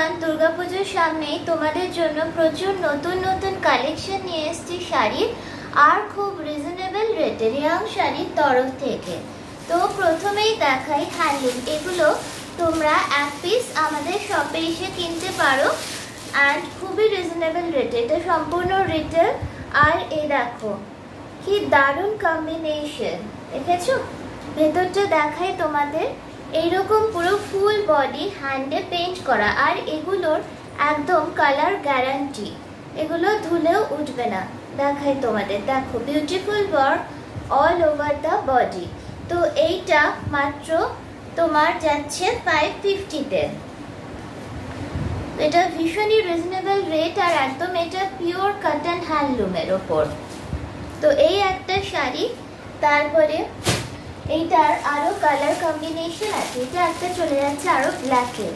Everyone, দুর্গাপুজোর সামনেই তোমাদের জন্য প্রচুর নতুন নতুন কালেকশন নিয়ে এসেছি শাড়ির, আর খুব রিজনেবল রেটে রিয়াং শাড়ির তরফ থেকে। তো প্রথমেই দেখাই হ্যান্ডলুম। এগুলো তোমরা এক পিস আমাদের শপে এসে কিনতে পারো অ্যান্ড খুবই রিজনেবল রেটে। এটা সম্পূর্ণ রিটেল। আর এই দেখো কি দারুণ কম্বিনেশন, দেখেছো? ভেতরটা দেখাই তোমাদের। এইরকম পুরো ফুল বডি হ্যান্ডে পেইন্ট করা, আর এগুলোর একদম কালার গ্যারান্টি, এগুলো ধুলেও উঠবে না। দেখাই তোমাদের, দেখো beautiful work all over the body. তো এইটা মাত্র তোমার যাচ্ছে 550-তে। এটা ভীষণই রিজনেবল রেট, আর একদম এটা পিওর কটন হ্যান্ডলুমের ওপর। তো এই একটা শাড়ি। তারপরে এইটার আরো কালার কম্বিনেশন আছে। এটা একটা চলে যাচ্ছে আরো ব্ল্যাকে।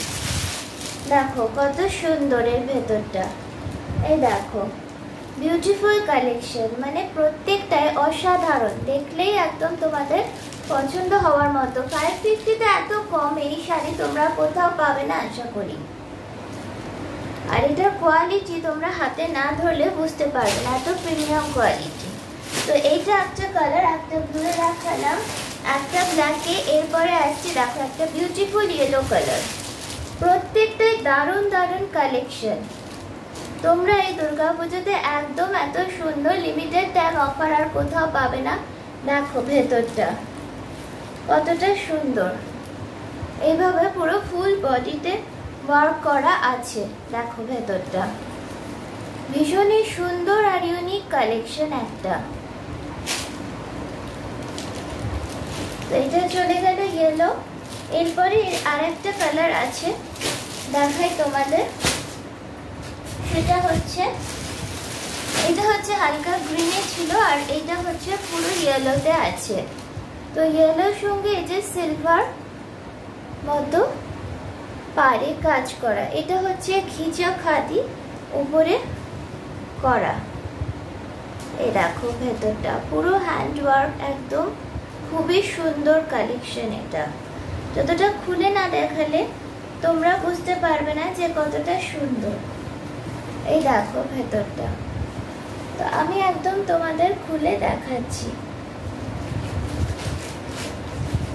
দেখো কত সুন্দর এর ভেতরটা। এই দেখো বিউটিফুল কালেকশন, মানে প্রত্যেকটাই অসাধারণ, দেখলেই একদম তোমাদের পছন্দ হওয়ার মতো। 550-তে এত কম এই শাড়ি তোমরা কোথাও পাবে না আশা করি। আর এটার কোয়ালিটি তোমরা হাতে না ধরলে বুঝতে পারবে না, এত প্রিমিয়াম কোয়ালিটি। তো এইটা একটা কালার, একটা ব্লুয়ে দেখালাম, একটা ব্ল্যাকে। এরপরে আসছে দেখো একটা বিউটিফুল ইয়েলো কালার। প্রত্যেকটাই দারুণ দারুণ কালেকশন। তোমরা এই দুর্গাপুজোতে একদম এত সুন্দর লিমিটেড টাইম অফার আর কোথাও পাবে না। দেখো ভেতরটা কতটা সুন্দর, এইভাবে পুরো ফুল বডিতে ওয়ার্ক করা আছে। দেখো ভেতরটা ভীষণই সুন্দর আর ইউনিক কালেকশন একটা। এটা চলে গেল ইয়েলো। এরপরে আর একটা কালার আছে, দেখাই তোমাদের। সেটা হচ্ছে, এটা হচ্ছে হালকা গ্রিনে ছিল, আর এটা হচ্ছে পুরো ইয়েলোতে আছে। তো ইয়েলোর সঙ্গে এই যে সিলভার মতো পাড়ে কাজ করা, এটা হচ্ছে খিচা খাদি উপরে করা। এই দেখো ভেতরটা পুরো হ্যান্ড ওয়ার্ক, একদম খুবই সুন্দর কালেকশন। এটা যতটা খুলে না দেখালে তোমরা বুঝতে পারবে না যে কতটা সুন্দর। এই দেখো ভেতরটা। তো আমি একদম তোমাদের খুলে দেখাচ্ছি।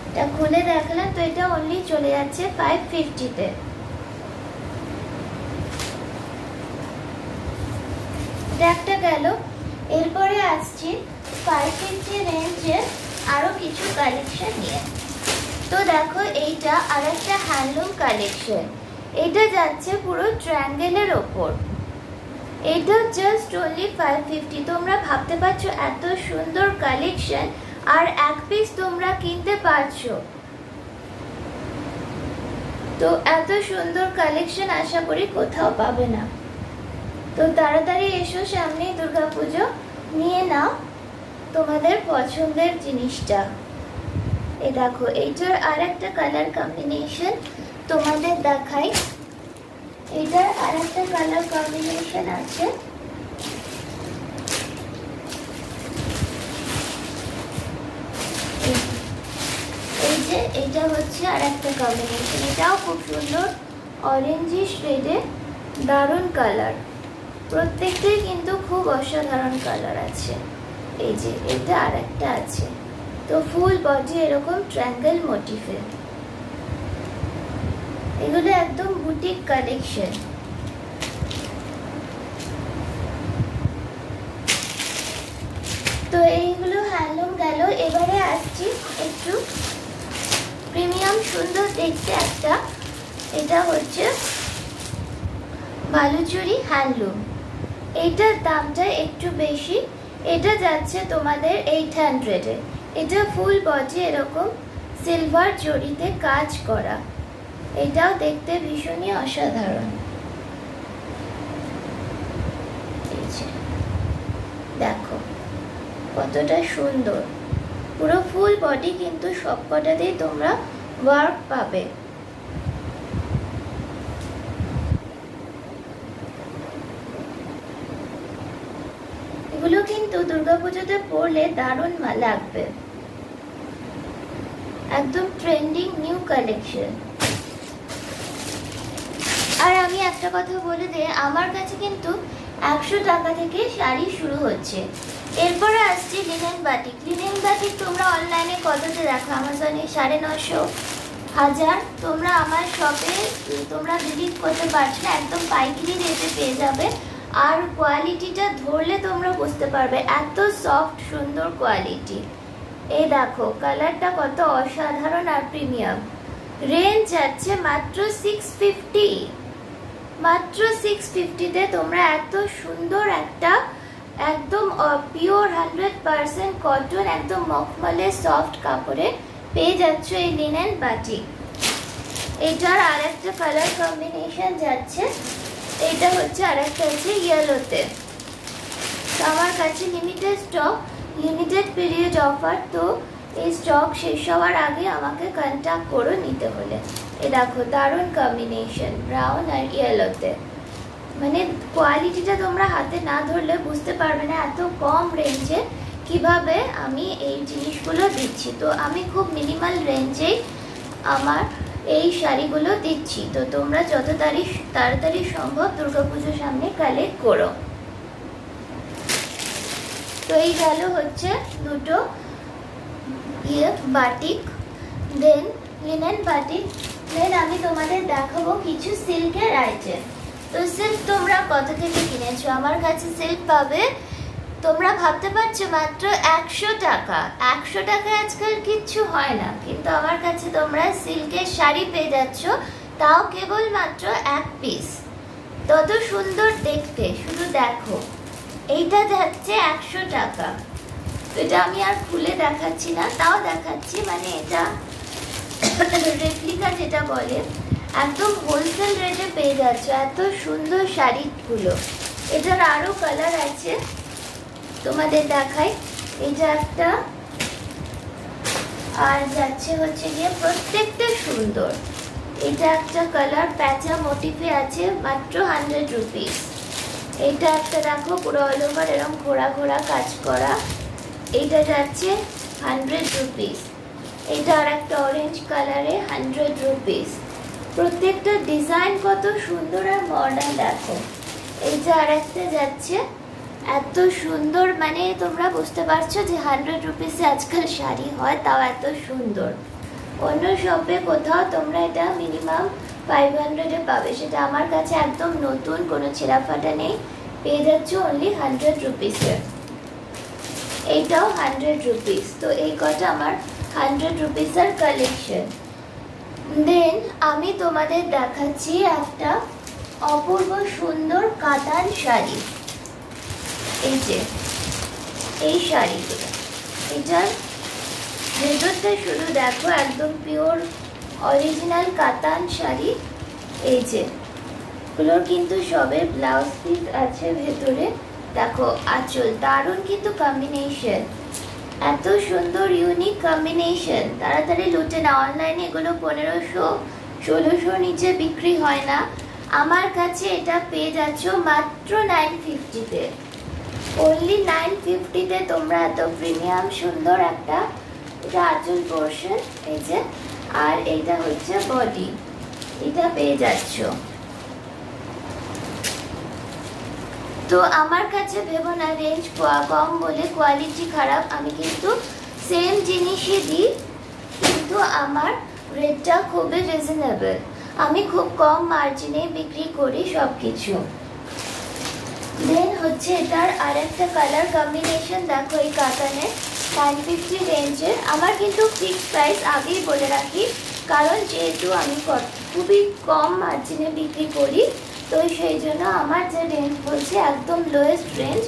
এটা খুলে দেখালাম। তো এটা অনলি চলে যাচ্ছে 550-তে। এটা একটা গেল। এরপরে আসছি 550 রেঞ্জের আরো কিছু কালেকশন নিয়ে। তো দেখো এইটা আর একটা হ্যান্ডলুম কালেকশন। এটা যাচ্ছে পুরো ট্রায়াঙ্গেলের ওপর। এটা জাস্ট অনলি 550। তোমরা ভাবতে পারছো এত সুন্দর কালেকশন আর এক পিস তোমরা কিনতে পারছো। তো এত সুন্দর কালেকশন আশা করি কোথাও পাবে না। তো তাড়াতাড়ি এসো, সামনেই দুর্গাপুজো, নিয়ে নাও তোমাদের পছন্দের জিনিসটা। এই দেখো এইটার আর একটা কালার কম্বিনেশন তোমাদের দেখাই। এটার আর একটা কালার কম্বিনেশন আছে। এই যে এটা হচ্ছে আর একটা কম্বিনেশন, এটাও খুব সুন্দর অরেঞ্জিশ রেডে, দারুণ কালার। প্রত্যেকটাই কিন্তু খুব অসাধারণ কালার আছে। এই যে এটা আর একটা আছে। তো ফুল বডি এরকম ট্রায়াঙ্গেল মোটিফে, এগুলো একদম বুটিক কালেকশন। তো এইগুলো হ্যান্ডলুম গেল। এবারে আসছি একটু প্রিমিয়াম সুন্দর দেখতে একটা। এটা হচ্ছে বালুচুরি হ্যান্ডলুম। এইটার দামটা একটু বেশি। এটা যাচ্ছে তোমাদের 800-এ। এটা ফুল বডি এরকম সিলভার জড়িতে কাজ করা। এটাও দেখতে ভীষণই অসাধারণ। দেখো কতটা সুন্দর, পুরো ফুল বডি কিন্তু সবকটাতেই তোমরা ওয়ার্ক পাবে। এগুলো কিন্তু দুর্গাপুজোতে পরলে দারুণ লাগবে, একদম ট্রেন্ডিং নিউ কালেকশন। আর আমি একটা কথা বলে দিই, আমার কাছে কিন্তু 100 টাকা থেকে শাড়ি শুরু হচ্ছে। এরপরে আসছে লিনেন বাটিক। লিনেন বাটিক তোমরা অনলাইনে কততে দেখো? অ্যামাজনে 950, 1000। তোমরা আমার শপে তোমরা ভিজিট করতে পারছো না, একদম পাইকারি রেটে পেয়ে যাবে। আর কোয়ালিটিটা ধরলে তোমরা বুঝতে পারবে, এত সফট সুন্দর কোয়ালিটি। এই দেখো কালারটা কত অসাধারণ আর প্রিমিয়াম। রেঞ্জ যাচ্ছে মাত্র 650। মাত্র 650-তে তোমরা এত সুন্দর একটা একদম পিওর 100% কটন, একদম মখমলে সফট কাপড়ে পেয়ে যাচ্ছ এই লিনেন বাটিক। এটার আর একটা কালার কম্বিনেশন যাচ্ছে, এটা হচ্ছে আর একটা আছে ইয়েলোতে। তো আমার কাছে limited stock, limited period offer, তো এই স্টক শেষ হওয়ার আগে আমাকে কন্ট্যাক্ট করো নিতে হলে। এ দেখো দারুণ কম্বিনেশন, ব্রাউন আর ইয়েলোতে। মানে কোয়ালিটিটা তোমরা হাতে না ধরলে বুঝতে পারবে না এত কম রেঞ্জে কিভাবে আমি এই জিনিসগুলো দিচ্ছি। তো আমি খুব মিনিমাল রেঞ্জেই আমার এই শাড়িগুলো দিচ্ছি। তো তোমরা যত তাড়াতাড়ি সম্ভব দুর্গাপুজোর সামনে কালেক্ট করো। তো এই গেল হচ্ছে দুটো বাটিক, দেন লিনেন বাটিক। দেন আমি তোমাদের দেখাবো কিছু সিল্কের আইটেম। তো সিল্ক তোমরা কত থেকে কিনেছো? আমার কাছে সিল্ক পাবে, তোমরা ভাবতে পারছো মাত্র 100 টাকা। 100 টাকায় আজকাল কিচ্ছু হয় না, কিন্তু আমার কাছে তোমরা সিল্কের শাড়ি পেয়ে যাচ্ছ, তাও কেবল মাত্র 1 পিস। তত সুন্দর দেখতে, শুধু দেখো। এইটা যাচ্ছে 100 টাকা। এটা আমি আর খুলে দেখাচ্ছি না, তাও দেখাচ্ছি। মানে এটা রেপ্লিকা যেটা বলে, একদম হোলসেল রেটে পেয়ে যাচ্ছ এত সুন্দর শাড়িগুলো। এটার আরো কালার আছে, তোমাদের দেখাই। এটা একটা, আর যাচ্ছে হচ্ছে গিয়ে প্রত্যেকটা সুন্দর। এটা একটা কালার প্যাচা মোটিফে আছে, মাত্র 100 রুপিস। এটা একটা দেখো পুরো অল ওভার এরকম ঘোরা ঘোরা কাজ করা, এটা যাচ্ছে 100 রুপিস। এটা আর একটা অরেঞ্জ কালারে 100 রুপিস। প্রত্যেকটা ডিজাইন কত সুন্দর আর মডার্ন দেখো। এইটা আর একটা যাচ্ছে এত সুন্দর, মানে তোমরা বুঝতে পারছো যে 100 রুপিসে আজকাল শাড়ি হয়, তাও এত সুন্দর। অন্য শপে কোথাও তোমরা এটা মিনিমাম 500-এ পাবে, সেটা আমার কাছে একদম নতুন, কোনো ছেঁড়া ফাটা নেই, পেয়ে যাচ্ছ অনলি 100 রুপিসে। এইটাও 100 রুপিস। তো এই কটা আমার 100 রুপিসের কালেকশন। দেন আমি তোমাদের দেখাচ্ছি একটা অপূর্ব সুন্দর কাতান শাড়ি। এই যে এই শাড়িগুলো, এটার ভেতরটা শুধু দেখো, একদম পিওর অরিজিনাল কাতান শাড়ি। এই যে এগুলোর কিন্তু সবে ব্লাউজ পিস আছে ভেতরে, দেখো আঁচল, দারুণ কিন্তু কম্বিনেশন, এত সুন্দর ইউনিক কম্বিনেশন। তাড়াতাড়ি লুটে না, অনলাইনে এগুলো 1500-1600 নিচে বিক্রি হয় না। আমার কাছে এটা পেয়ে যাচ্ছ মাত্র 950-তে। অনলি 950-তে তোমরা এত প্রিমিয়াম সুন্দর একটা, এটা আঁচল পোর্শন, এই যে, আর এইটা হচ্ছে বডি, এটা পেয়ে যাচ্ছ। তো আমার কাছে ভেবো না রেঞ্জ কম বলে কোয়ালিটি খারাপ, আমি কিন্তু সেম জিনিসই দিই, কিন্তু আমার রেটটা খুবই রিজনেবল। আমি খুব কম মার্জিনে বিক্রি করি সব কিছু। দেন হচ্ছে এটার আর একটা কালার কম্বিনেশন দেখো, এই কাতানের 950 রেঞ্জের। আমার কিন্তু ফিক্সড প্রাইস আগেই বলে রাখি, কারণ যেহেতু আমি খুবই কম মার্জিনে বিক্রি করি, তো সেই জন্য আমার যে রেঞ্জ বলছে একদম লোয়েস্ট রেঞ্জ।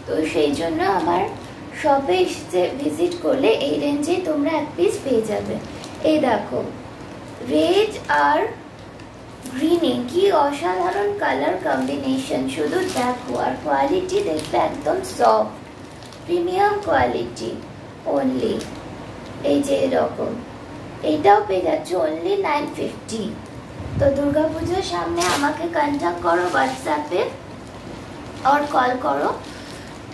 তো সেই জন্য আমার শপে এসে ভিজিট করলে এই রেঞ্জেই তোমরা 1 পিস পেয়ে যাবে। এই দেখো রেড আর গ্রিনে কি অসাধারণ কালার কম্বিনেশন, শুধু দেখো। আর কোয়ালিটি দেখবে একদম সফট প্রিমিয়াম কোয়ালিটি অনলি। এই যে এরকম, এইটাও পেয়ে যাচ্ছে অনলি 950। তো দুর্গাপুজোর সামনে আমাকে কন্ট্যাক্ট করো হোয়াটসঅ্যাপে আর কল করো।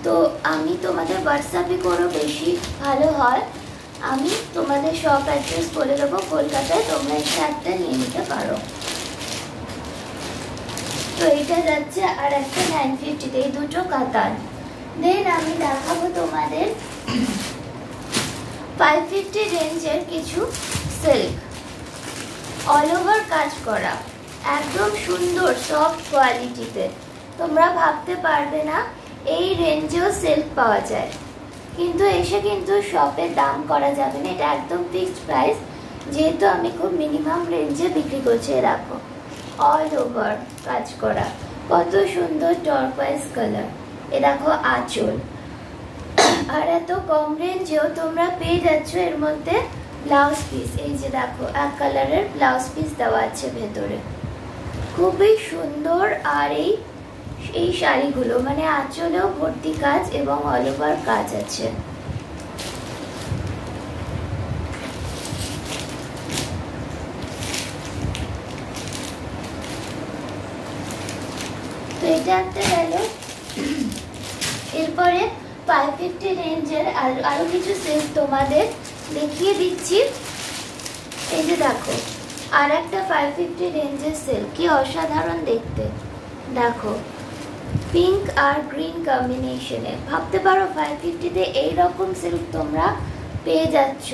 তো আমি তোমাদের হোয়াটসঅ্যাপে করো, বেশি ভালো হয়। আমি তোমাদের শপ অ্যাড্রেস বলে দেবো কলকাতায়, তোমরা এসে একটা নিয়ে নিতে পারো। তো এটা যাচ্ছে আর একটা 950, এই দুটো কাতান। দেন আমি দেখাবো তোমাদের 550 রেঞ্জের কিছু সিল্ক, অল ওভার কাজ করা, একদম সুন্দর সফট কোয়ালিটিতে। তোমরা ভাবতে পারবে না এই রেঞ্জেও সিল্ক পাওয়া যায়, কিন্তু এসে কিন্তু শপে দাম করা যাবে না, এটা একদম ফিক্সড প্রাইস, যেহেতু আমি খুব মিনিমাম রেঞ্জে বিক্রি করছি। রাখো অল ওভার কাজ করা, কত সুন্দর টারকোয়েজ কালার। এ দেখো আঁচল, আর এত কম রেঞ্জেও তোমরা পেয়ে যাচ্ছ এর মধ্যে ব্লাউজ পিস। এই যে দেখো এক কালারের ব্লাউজ পিস দেওয়া আছে ভেতরে, খুবই সুন্দর। আর এই শাড়িগুলো মানে আঁচলেও ভর্তি কাজ এবং অল ওভার কাজ আছে। তো এটা একটা গেল। এরপরে 550 রেঞ্জের আরো কিছু সেট তোমাদের দেখিয়ে দিচ্ছি। এই যে দেখো আর একটা 550 রেঞ্জের সেল, কি অসাধারণ দেখতে। দেখো পিঙ্ক আর গ্রিন কম্বিনেশনে, ভাবতে পারো 550-তে এইরকম সিল্ক তোমরা পেয়ে যাচ্ছ।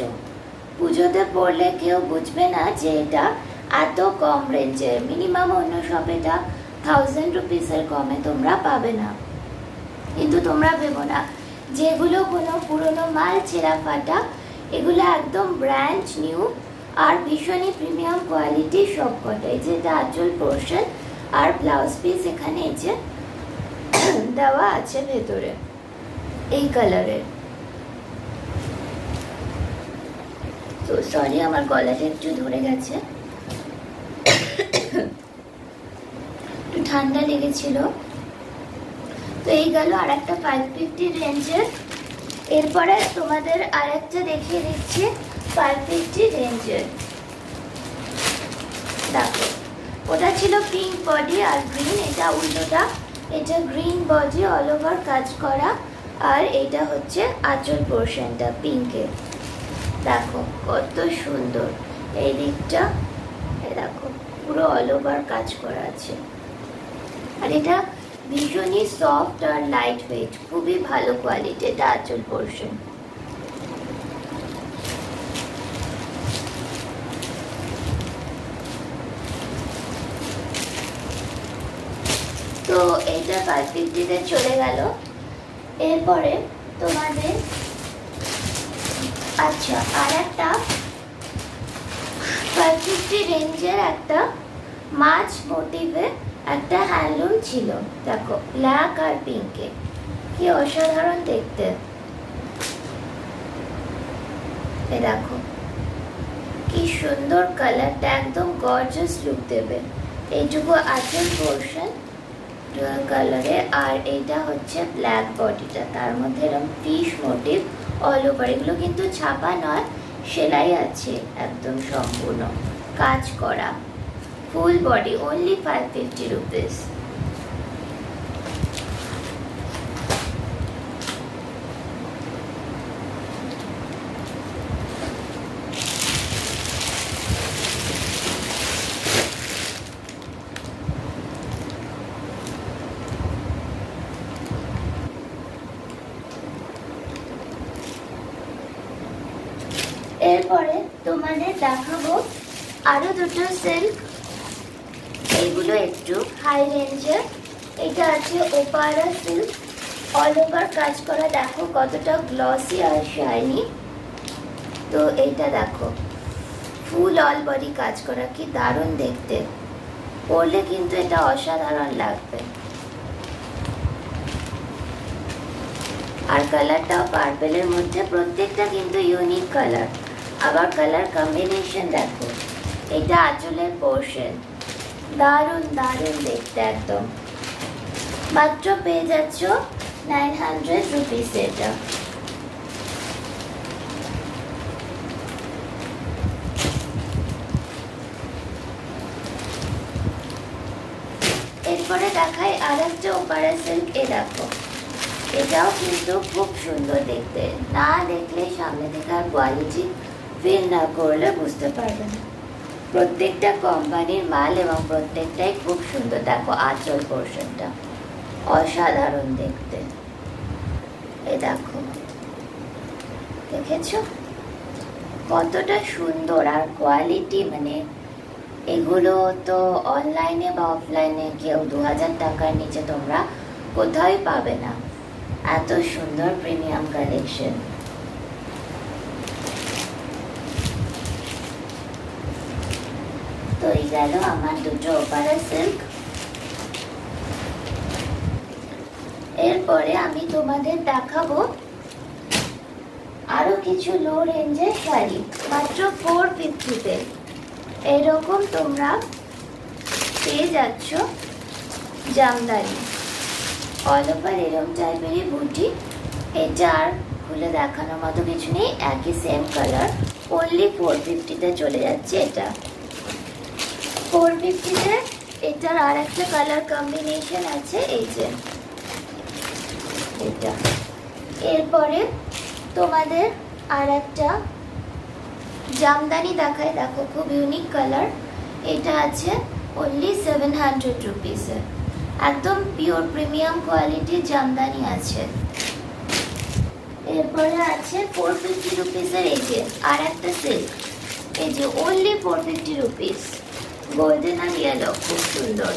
পুজোতে পরলে কেউ বুঝবে না যে এটা এত কম রেঞ্জের। মিনিমাম অন্য শপে এটা 1000 রুপিসের কমে তোমরা পাবে না। কিন্তু তোমরা ভেবো না যেগুলো কোনো পুরনো মাল ছেঁড়া ফাটা, এগুলো একদম ব্র্যান্ড নিউ আর ভীষণই প্রিমিয়াম কোয়ালিটি সব কটাই। যেটা আঁচল পোর্শন আর ব্লাউজ পিস এখানে এই যে দেওয়া আছে ভেতরে এই কালারের। তো সরি আমার গলাটা একটু ধরে গেছে, একটু ঠান্ডা লেগেছিল। তো এই গেল আর একটা 550 রেঞ্জের। এরপরে তোমাদের আর একটা দেখিয়ে দিচ্ছি 550 রেঞ্জের। দেখো ওটা ছিল পিঙ্ক বডি আর গ্রিন, এটা উল্টোটা, এটা গ্রিন বডি অল ওভার কাজ করা, আর এটা হচ্ছে আঁচল পোর্শনটা পিঙ্কের। দেখো কত সুন্দর এই দিকটা, দেখো পুরো অল ওভার কাজ করা আছে। আর এটা ভীষণই সফট আর লাইট ওয়েট, খুবই ভালো কোয়ালিটি এটা আঁচল পোর্শন। তো এইটা 550-তে চলে গেল। এরপরে তোমাদের আচ্ছা আর একটা 550 রেঞ্জের একটা মাছ মোটিভে একটা হ্যান্ডলুম ছিল। দেখো ব্ল্যাক আর পিঙ্কে, কি অসাধারণ দেখতে। এ দেখো কি সুন্দর কালারটা, একদম গর্জিয়াস লুক দেবে। এইটুকু আঁচল পোর্শন ডুয়াল কালারে, আর এইটা হচ্ছে ব্ল্যাক বডিটা, তার মধ্যে এরকম ফিশ মোটিভ অল ওভার। এগুলো কিন্তু ছাপা নয়, সেলাই আছে একদম সম্পূর্ণ কাজ করা, ফুল বডি, অনলি 550 রুপিস। এরপরে তোমাদের দেখাবো আরো দুটো সিল্ক, এইগুলো একটু হাই রেঞ্জের। এটা আছে ওপারা সিল্ক, অল ওভার কাজ করা, দেখো কতটা গ্লসি আর শাইনি। তো এইটা দেখো ফুল অল বডি কাজ করা, কি দারুণ দেখতে, পরলে কিন্তু এটা অসাধারণ লাগবে। আর কালারটাও পার্পেলের মধ্যে, প্রত্যেকটা কিন্তু ইউনিক কালার। আবার কালার কম্বিনেশন দেখো, এটা আঁচলের পোর্শন, দারুণ দারুণ দেখতে একদম। মাত্র পেয়ে যাচ্ছ 900 রুপিস এটা। এরপরে দেখাই আর একটা ওপারা সিল্ক। এ দেখো এটাও কিন্তু খুব সুন্দর দেখতে, না দেখলে সামনে থেকে আর কোয়ালিটি ফিল না করলে বুঝতে পারবে না। প্রত্যেকটা কোম্পানির মাল এবং প্রত্যেকটাই খুব সুন্দর। দেখো আঁচল পোর্শনটা অসাধারণ দেখতে, এই দেখো, দেখেছো কতটা সুন্দর আর কোয়ালিটি, মানে এগুলো তো অনলাইনে বা অফলাইনে কেউ 2000 টাকার নিচে তোমরা কোথাও পাবে না, এত সুন্দর প্রিমিয়াম কালেকশন। তো এই গেল আমার দুটো ওপারা সিল্ক। এরপরে আমি তোমাদের দেখাবো আরো কিছু লো রেঞ্জের শাড়ি, মাত্র 450-তে এরকম তোমরা পেয়ে যাচ্ছ জামদানি অল ওভার এরকম টাইপেরই বুটি। এটা আর খুলে দেখানোর মতো কিছু নেই, একই সেম কালার, অনলি 450-তে চলে যাচ্ছে। এটা 450-তে এটার আর একটা কালার কম্বিনেশন আছে, এই যে এটা। এরপরে তোমাদের আর একটা জামদানি দেখায়, দেখো খুব ইউনিক কালার, এটা আছে অনলি 700 রুপিসে, একদম পিওর প্রিমিয়াম কোয়ালিটির জামদানি আছে। এরপরে আছে 450 রুপিসের এই যে আর একটা সিল্ক, এই যে অনলি 450 রুপিস, গোল্ডেন আর ইয়েলো, খুব সুন্দর।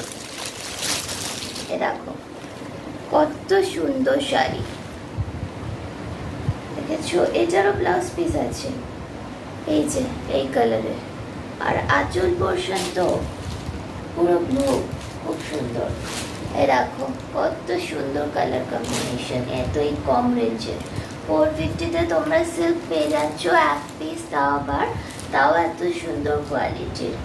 এ দেখো কত সুন্দর শাড়ি, দেখেছো? এটারও ব্লাউজ পিস আছে এই যে এই কালারের, আর আঁচল পোর্শন তো পুরো ব্লু, খুব সুন্দর। এই দেখো কত সুন্দর কালার কম্বিনেশন, এতই কম রেঞ্জে 450-তে তোমরা সিল্ক পেয়ে যাচ্ছ এক পিস, তাও আবার তাও এত সুন্দর কোয়ালিটির।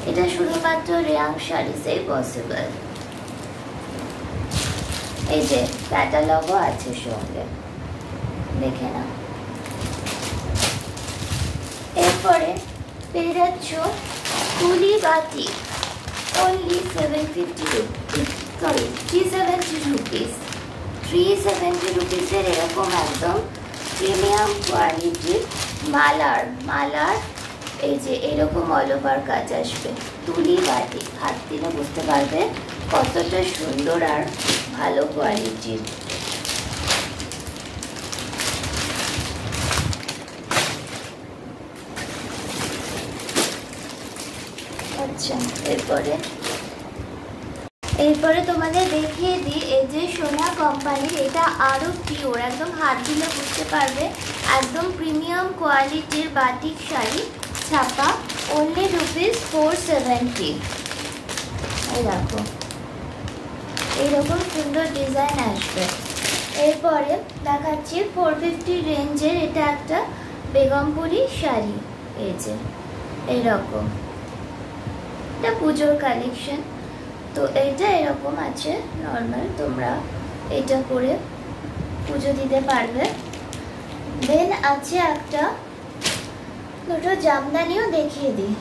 এটা শুধুমাত্র রেয়াং শাড়িতেই পসিবল। এই যে ক্যাটালগও আছে সঙ্গে, দেখে না। এরপরে পেয়ে যাচ্ছ তুলি বাটি, অনলি 750 রুপিস, সরি 370 রুপিস। 370 রুপিসের এরকম একদম প্রিমিয়াম কোয়ালিটির মালার এই যে এরকম অল ওভার কাজ আসবে, তুলি বাটি, হাত দিলে বুঝতে পারবে কতটা সুন্দর আর ভালো কোয়ালিটির। আচ্ছা, এরপরে তোমাদের দেখিয়ে দিই, এই যে সোনা কোম্পানির, এটা আরো পিওর, একদম হাত দিলে বুঝতে পারবে, একদম প্রিমিয়াম কোয়ালিটির বাটিক শাড়ি ছাপা, অনলি রুপিস 470। এই দেখো এইরকম সুন্দর ডিজাইন আসবে। এরপরে দেখাচ্ছি 450 রেঞ্জের, এটা একটা বেগমপুরি শাড়ি, এই যে এইরকম, এটা পুজোর কালেকশন। তো এইটা এরকম আছে নর্মাল, তোমরা এটা করে পুজো দিতে পারবে। দেন আছে একটা দুটো জামদানিও দেখিয়ে দিই।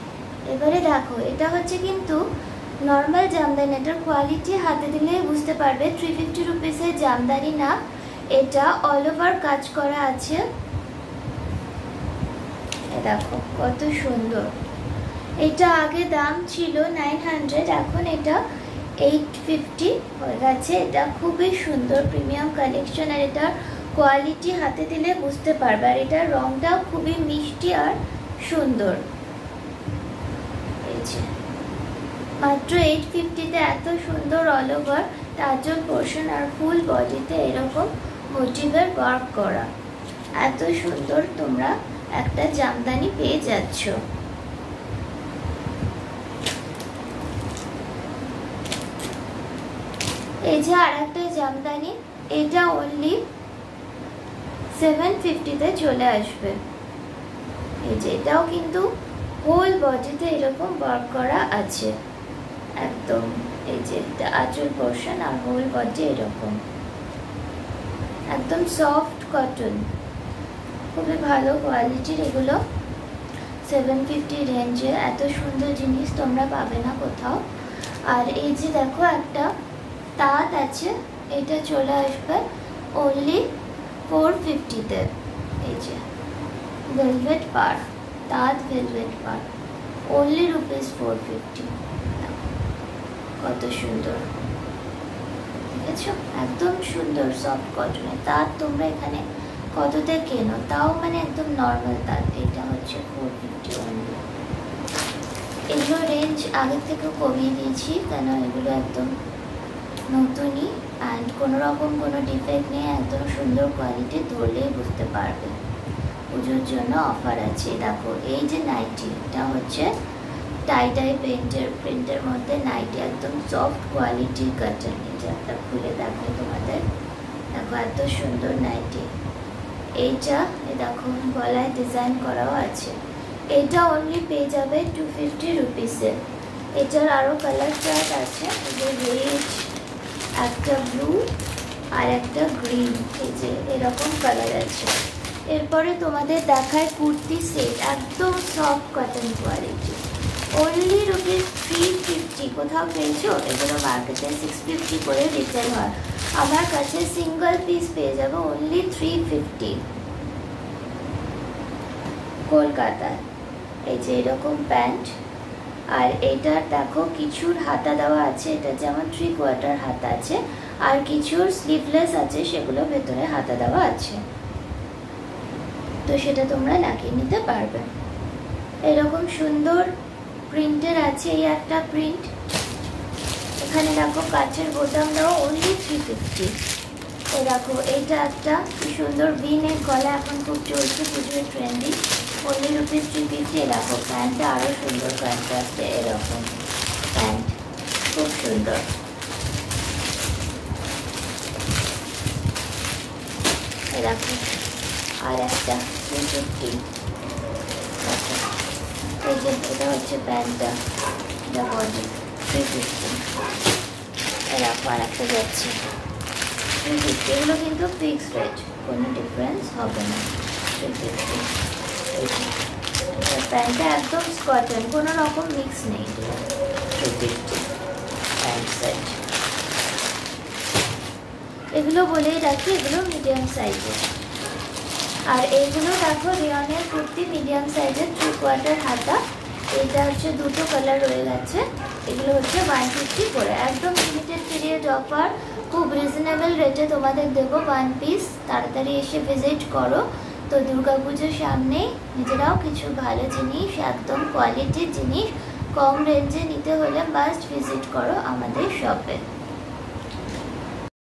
এবারে দেখো এটা হচ্ছে কিন্তু নর্মাল জামদানি, এটার কোয়ালিটি হাতে দিলে বুঝতে পারবে 350 রুপিসের জামদানি না, এটা অল ওভার কাজ করা আছে। দেখো কত সুন্দর, এটা আগে দাম ছিল 900, এখন এটা 850 হয়ে গেছে। এটা খুবই সুন্দর প্রিমিয়াম কালেকশন, আর এটার কোয়ালিটি হাতে দিলে বুঝতে পারবে, আর এটার রংটাও খুবই মিষ্টি আর সুন্দর। এই যে মাত্র 850-তে এত সুন্দর অল ওভার আঁচল পোর্শন আর ফুল বডিতে এরকম মোটিভের ওয়ার্ক করা, এত সুন্দর তোমরা একটা জামদানি পেয়ে যাচ্ছ। এই যে আর একটা জামদানি, এটা অনলি 750-তে চলে আসবে। এই যে এটাও কিন্তু হোল বডিতে এরকম ওয়ার্ক করা আছে একদম, এই যে আঁচল পোর্শন আর হোল বডি এরকম, একদম সফট কটন, খুবই ভালো কোয়ালিটির। এগুলো 750 রেঞ্জে এত সুন্দর জিনিস তোমরা পাবে না কোথাও। আর এই যে দেখো একটা তাঁত আছে, এটা চলে আসবে অনলি 450-তে, এই যে ভেলভেট পার, তাঁত ভেলভেট পাড়, only ₹450। কত সুন্দর, দেখেছো? একদম সুন্দর সফট কটনে তাঁত। তোমরা এখানে কততে কেনো, তাও মানে একদম নর্মাল তাঁত। এটা হচ্ছে 450 only। এগুলো রেঞ্জ আগের থেকেও কমিয়ে দিয়েছি, কেন এগুলো একদম নতুনই অ্যান্ড কোনো রকম কোনো ডিফেক্ট নেই, একদম সুন্দর কোয়ালিটি, ধরলেই বুঝতে পারবে। পুজোর জন্য অফার আছে। দেখো এই যে নাইটি, এটা হচ্ছে টাই প্রিন্টের মধ্যে নাইটি, একদম সফট কোয়ালিটির কটন। এটা একটা খুলে দেখো তোমাদের, দেখো এত সুন্দর নাইটি। এইটা দেখো গলায় ডিজাইন করাও আছে। এটা অনলি পেয়ে যাবে 250 রুপিসে। এটার আরও কালার চার্ট আছে, এই যে রেড, একটা ব্লু আর একটা গ্রিন, এই যে এরকম কালার আছে। এরপরে তোমাদের দেখায় কুর্তি সেট, একদম সফট কটন কোয়ালিটি, অনলি ₹350। কোথাও পেয়েছো? এগুলো মার্কেটে 650 করে রিটেল হয়, আমার কাছে সিঙ্গেল পিস পেয়ে যাবে অনলি 350 কলকাতায়। এই যে এরকম প্যান্ট, আর এইটার দেখো কিছুর হাতা দেওয়া আছে, এটা যেমন 3/4 হাতা আছে, আর কিছুর স্লিভলেস আছে, সেগুলো ভেতরে হাতা দেওয়া আছে, তো সেটা তোমরা লাগিয়ে নিতে পারবে। এরকম সুন্দর প্রিন্টের আছে, এই একটা প্রিন্ট, এখানে দেখো কাচের বোতাম দেওয়া, অনলি 350। এই দেখো এইটা একটা কি সুন্দর ভি-নেক গলা, এখন খুব চলছে পুজোর ট্রেন্ডিং, অনলি ₹350। দেখো প্যান্টটা আরও সুন্দর, প্যান্টটা আছে এরকম প্যান্ট, খুব সুন্দর। দেখো আর একটা 350। এই যে এটা হচ্ছে প্যান্টটা, এটা বডি 350। এরকম আর একটা যাচ্ছে 350। এগুলো কিন্তু ফিক্সড রেট, কোনো ডিফারেন্স হবে না, 350। প্যান্টটা একদম কটন, কোনো রকম মিক্স নেই, 350 প্যান্ট সেট। এগুলো বলেই রাখি, এগুলো মিডিয়াম সাইজের। আর এইগুলো দেখো রিয়নের কুর্তি, মিডিয়াম সাইজের, 3/4 হাতা। এটা হচ্ছে দুটো কালার রয়ে গেছে, এগুলো হচ্ছে 150 করে, একদম লিমিটেড পিরিয়ড অফার, খুব রিজনেবল রেটে তোমাদের দেবো 1 পিস। তাড়াতাড়ি এসে ভিজিট করো। তো দুর্গাপুজোর সামনেই নিজেরাও কিছু ভালো জিনিস, একদম কোয়ালিটির জিনিস কম রেঞ্জে নিতে হলে মাস্ট ভিজিট করো আমাদের শপে।